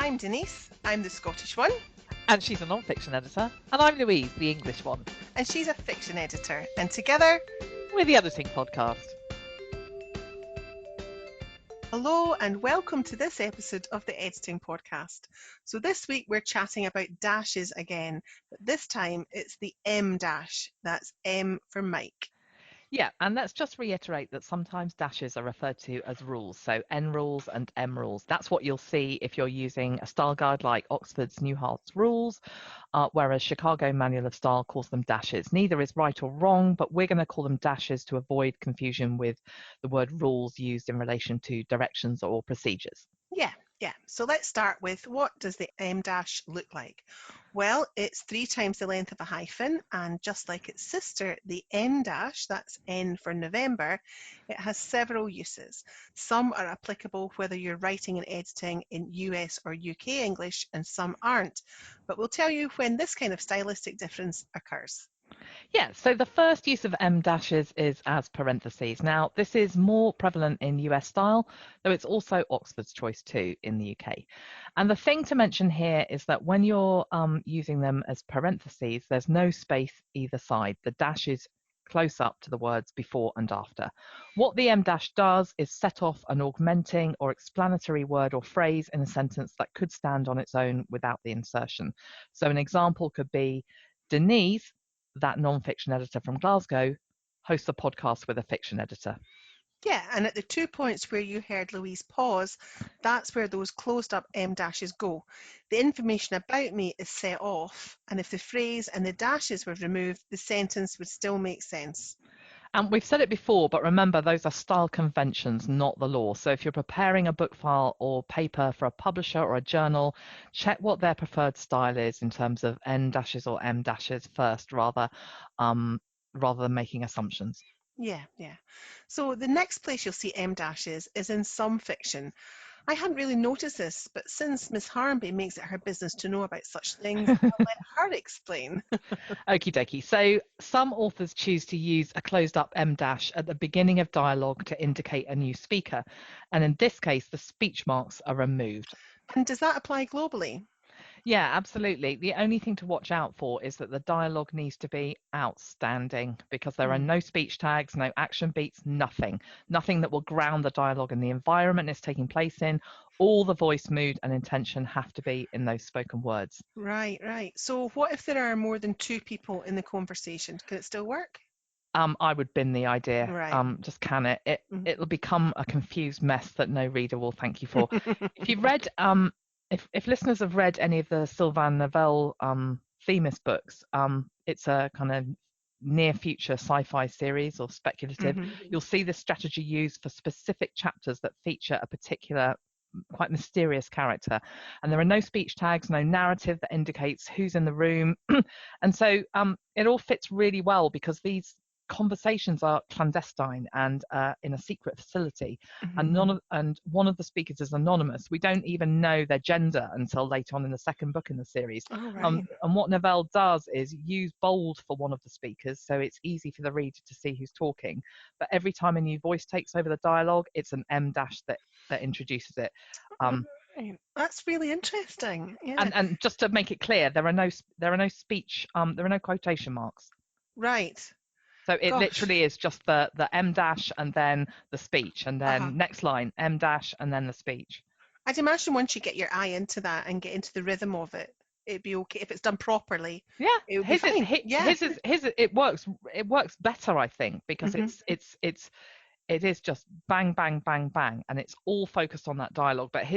I'm Denise, I'm the Scottish one. And she's a non-fiction editor. And I'm Louise, the English one. And she's a fiction editor. And together, we're the Editing Podcast. Hello and welcome to this episode of the Editing Podcast. So this week we're chatting about dashes again, but this time it's the M dash. That's M for Mike. Yeah, and let's just reiterate that sometimes dashes are referred to as rules, so N rules and M rules. That's what you'll see if you're using a style guide like Oxford's Newhart's Rules, whereas Chicago Manual of Style calls them dashes. Neither is right or wrong, but we're going to call them dashes to avoid confusion with the word rules used in relation to directions or procedures. Yeah. So let's start with, what does the M dash look like? Well, it's 3 times the length of a hyphen, and just like its sister, the N dash, that's N for November, it has several uses. Some are applicable whether you're writing and editing in US or UK English, and some aren't. But we'll tell you when this kind of stylistic difference occurs. Yeah, so the first use of M dashes is as parentheses. Now, this is more prevalent in US style, though it's also Oxford's choice too in the UK. And the thing to mention here is that when you're using them as parentheses, there's no space either side. The dash is close up to the words before and after. What the M dash does is set off an augmenting or explanatory word or phrase in a sentence that could stand on its own without the insertion. So an example could be, Denise, that non-fiction editor from Glasgow, hosts a podcast with a fiction editor. Yeah, and at the 2 points where you heard Louise pause, that's where those closed up M dashes go. The information about me is set off, and if the phrase and the dashes were removed, the sentence would still make sense. And we've said it before, but remember, those are style conventions, not the law. So if you're preparing a book file or paper for a publisher or a journal, check what their preferred style is in terms of N dashes or M dashes first, rather than making assumptions. Yeah. So the next place you'll see M dashes is in some fiction. I hadn't really noticed this, but since Miss Harnby makes it her business to know about such things, I'll let her explain. Okie dokie. So some authors choose to use a closed up M dash at the beginning of dialogue to indicate a new speaker. And in this case, the speech marks are removed. And does that apply globally? Yeah, absolutely. The only thing to watch out for is that the dialogue needs to be outstanding, because there are no speech tags, no action beats, nothing that will ground the dialogue in the environment it's taking place in. All the voice, mood and intention have to be in those spoken words. Right. So what if there are more than 2 people in the conversation? Can it still work? I would bin the idea. Right. Just can it. It'll become a confused mess that no reader will thank you for. If you've read if listeners have read any of the Sylvain Novelle Themis books, it's a kind of near future sci-fi series or speculative. You'll see this strategy used for specific chapters that feature a particular quite mysterious character, and there are no speech tags, no narrative that indicates who's in the room. And so it all fits really well because these conversations are clandestine and in a secret facility, and one of the speakers is anonymous. We don't even know their gender until later on in the second book in the series. Right. And what Novelle does is use bold for one of the speakers, so it's easy for the reader to see who's talking, but every time a new voice takes over the dialogue, it's an M dash that introduces it. That's really interesting. Yeah. And just to make it clear, there are no speech, there are no quotation marks. Right. So it literally is just the M dash and then the speech, and then next line, M dash and then the speech. I'd imagine once you get your eye into that and get into the rhythm of it, it'd be okay if it's done properly. Yeah, it would be fine. It works better, I think, because it is just bang bang bang bang, and it's all focused on that dialogue. But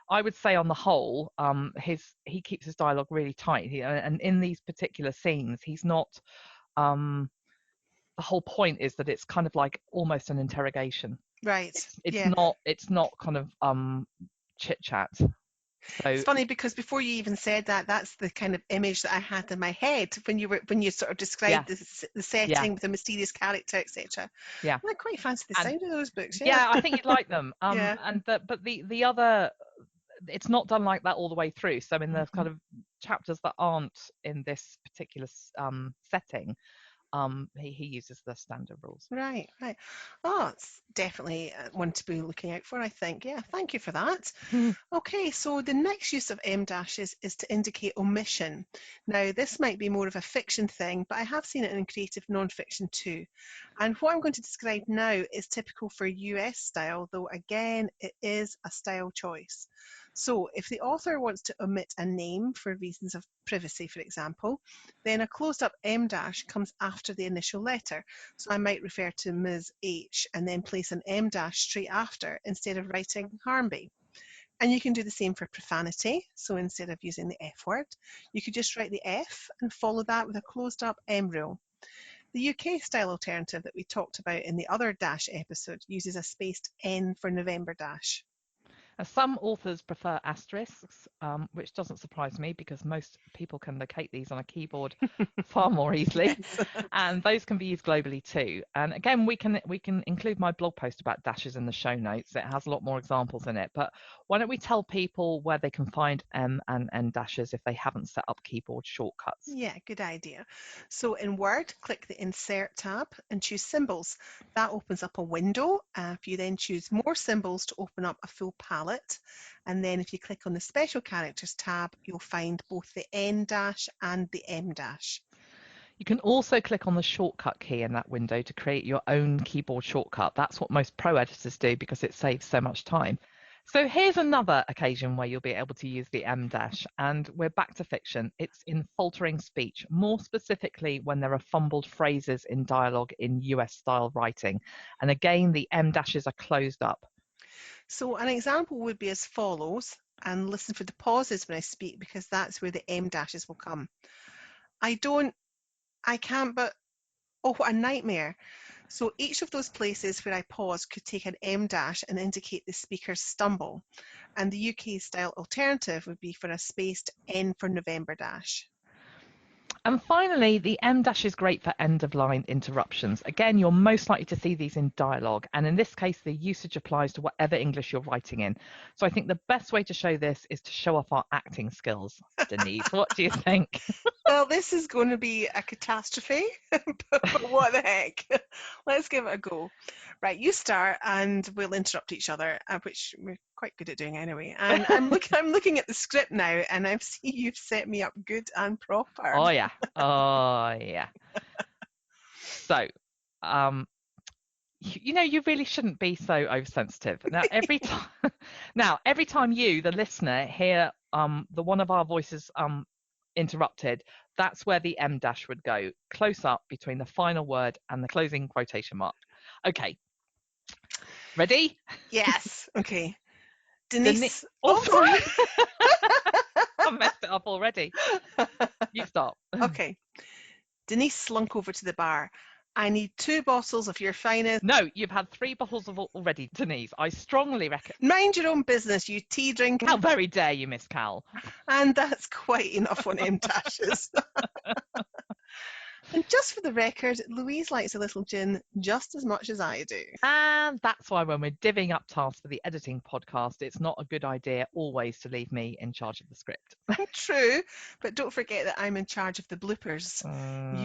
I would say on the whole, he keeps his dialogue really tight. And in these particular scenes, he's not. The whole point is that it's kind of like almost an interrogation. Right. It's not kind of chit chat. So it's funny because before you even said that, that's the kind of image that I had in my head when you sort of described the setting with a mysterious character, etc. Yeah. I quite fancy the sound of those books. Yeah, I think you'd like them. But the other, it's not done like that all the way through. So in the kind of chapters that aren't in this particular setting, he uses the standard rules. Right, right. Oh, it's definitely one to be looking out for, I think. Yeah, thank you for that. Okay, so the next use of em dashes is to indicate omission. Now, this might be more of a fiction thing, but I have seen it in creative non-fiction too. And what I'm going to describe now is typical for US style, though again, it is a style choice. So if the author wants to omit a name for reasons of privacy, for example, then a closed up em dash comes after the initial letter. So I might refer to Ms. H and then place an em dash straight after instead of writing Harmby. And you can do the same for profanity. So instead of using the F word, you could just write the F and follow that with a closed up em rule. The UK style alternative that we talked about in the other dash episode uses a spaced N for November dash. Some authors prefer asterisks, which doesn't surprise me because most people can locate these on a keyboard far more easily. Yes. And those can be used globally too. And again, we can include my blog post about dashes in the show notes. It has a lot more examples in it. But why don't we tell people where they can find M and N dashes if they haven't set up keyboard shortcuts? Yeah, good idea. So in Word, click the Insert tab and choose Symbols. That opens up a window. If you then choose More Symbols to open up a full palette. And then if you click on the Special Characters tab, you'll find both the N dash and the M dash. You can also click on the shortcut key in that window to create your own keyboard shortcut. That's what most pro editors do because it saves so much time. So here's another occasion where you'll be able to use the em dash, and we're back to fiction. It's in faltering speech, more specifically when there are fumbled phrases in dialogue in US style writing. And again, the em dashes are closed up. So an example would be as follows, and listen for the pauses when I speak because that's where the em dashes will come. I can't, but oh, what a nightmare. So each of those places where I pause could take an em dash and indicate the speaker's stumble. And the UK style alternative would be for a spaced N for November dash. And finally, the em dash is great for end of line interruptions. Again, you're most likely to see these in dialogue. And in this case, the usage applies to whatever English you're writing in. So I think the best way to show this is to show off our acting skills. Denise, what do you think? Well, this is going to be a catastrophe, but what the heck? Let's give it a go. Right, you start and we'll interrupt each other, which we're quite good at doing anyway. And I'm looking at the script now and I see you've set me up good and proper. Oh, yeah. Oh, yeah. So, you really shouldn't be so oversensitive. Now, every time you, the listener, hear the one of our voices interrupted, that's where the em dash would go, close up between the final word and the closing quotation mark. Okay. Ready? Yes. Okay. Denise. Oh, sorry. I messed it up already. You stop. Okay. Denise slunk over to the bar. I need 2 bottles of your finest. No, you've had 3 bottles of already, Denise. I strongly recommend. Mind your own business, you tea drinking. How very dare you, Miss Cal. And that's quite enough on em dashes. And just for the record, Louise likes a little gin just as much as I do. And that's why when we're divvying up tasks for the editing podcast, it's not a good idea always to leave me in charge of the script. True, but don't forget that I'm in charge of the bloopers.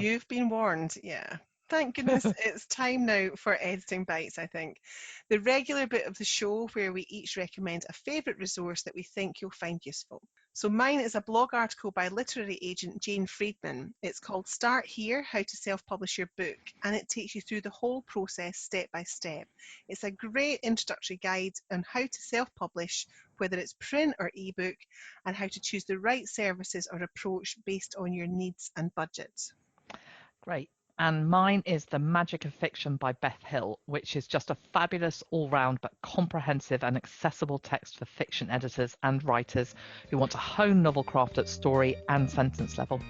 You've been warned, yeah. Thank goodness it's time now for Editing Bites, I think. The regular bit of the show where we each recommend a favourite resource that we think you'll find useful. So mine is a blog article by literary agent Jane Friedman. It's called Start Here, How to Self-Publish Your Book, and it takes you through the whole process step by step. It's a great introductory guide on how to self-publish, whether it's print or ebook, and how to choose the right services or approach based on your needs and budget. Great. And mine is The Magic of Fiction by Beth Hill, which is just a fabulous all-round but comprehensive and accessible text for fiction editors and writers who want to hone novel craft at story and sentence level.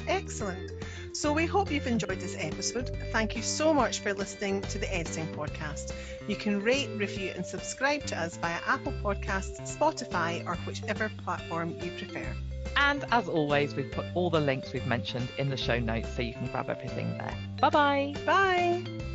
Excellent. So we hope you've enjoyed this episode. Thank you so much for listening to the Editing Podcast. You can rate, review and subscribe to us via Apple Podcasts, Spotify or whichever platform you prefer. And as always, we've put all the links we've mentioned in the show notes so you can grab everything there. Bye-bye. Bye.